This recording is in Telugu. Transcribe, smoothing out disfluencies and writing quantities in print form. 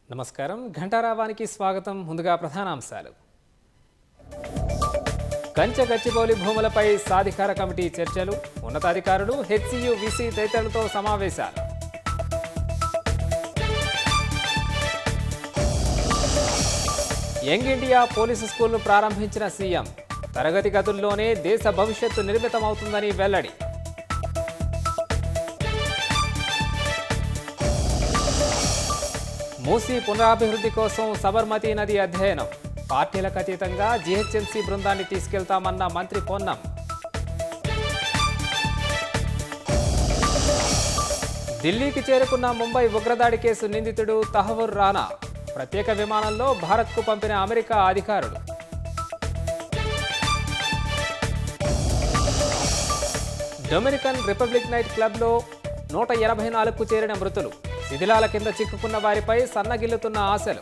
నమస్కారం, ఘంటారావానికి స్వాగతం. ముందుగా ప్రధానాంశాలు. కంచె గచ్చిబౌలి భూములపై సాధికార కమిటీ చర్చలు, ఉన్నతాధికారులు, హెచ్సియు, విసి తదితరులతో సమావేశాలు. యంగ్ ఇండియా పోలీసు స్కూల్ను ప్రారంభించిన సీఎం, తరగతి గదుల్లోనే దేశ భవిష్యత్తు నిర్మితమవుతుందని వెల్లడి. మూసీ పునరాభివృద్ధి కోసం సబర్మతి నది అధ్యయనం, పార్టీలకు అతీతంగా జీహెచ్ఎంసీ బృందాన్ని తీసుకెళ్తామన్న మంత్రి పొన్నం. ఢిల్లీకి చేరుకున్న ముంబై ఉగ్రదాడి కేసు నిందితుడు తహవూర్ రానా, ప్రత్యేక విమానంలో భారత్కు పంపిన అమెరికా అధికారులు. డొమినికన్ రిపబ్లిక్ నైట్ క్లబ్లో 184కు చేరిన మృతులు, శిథిలాల కింద చిక్కుకున్న వారిపై సన్నగిల్లుతున్న ఆశలు.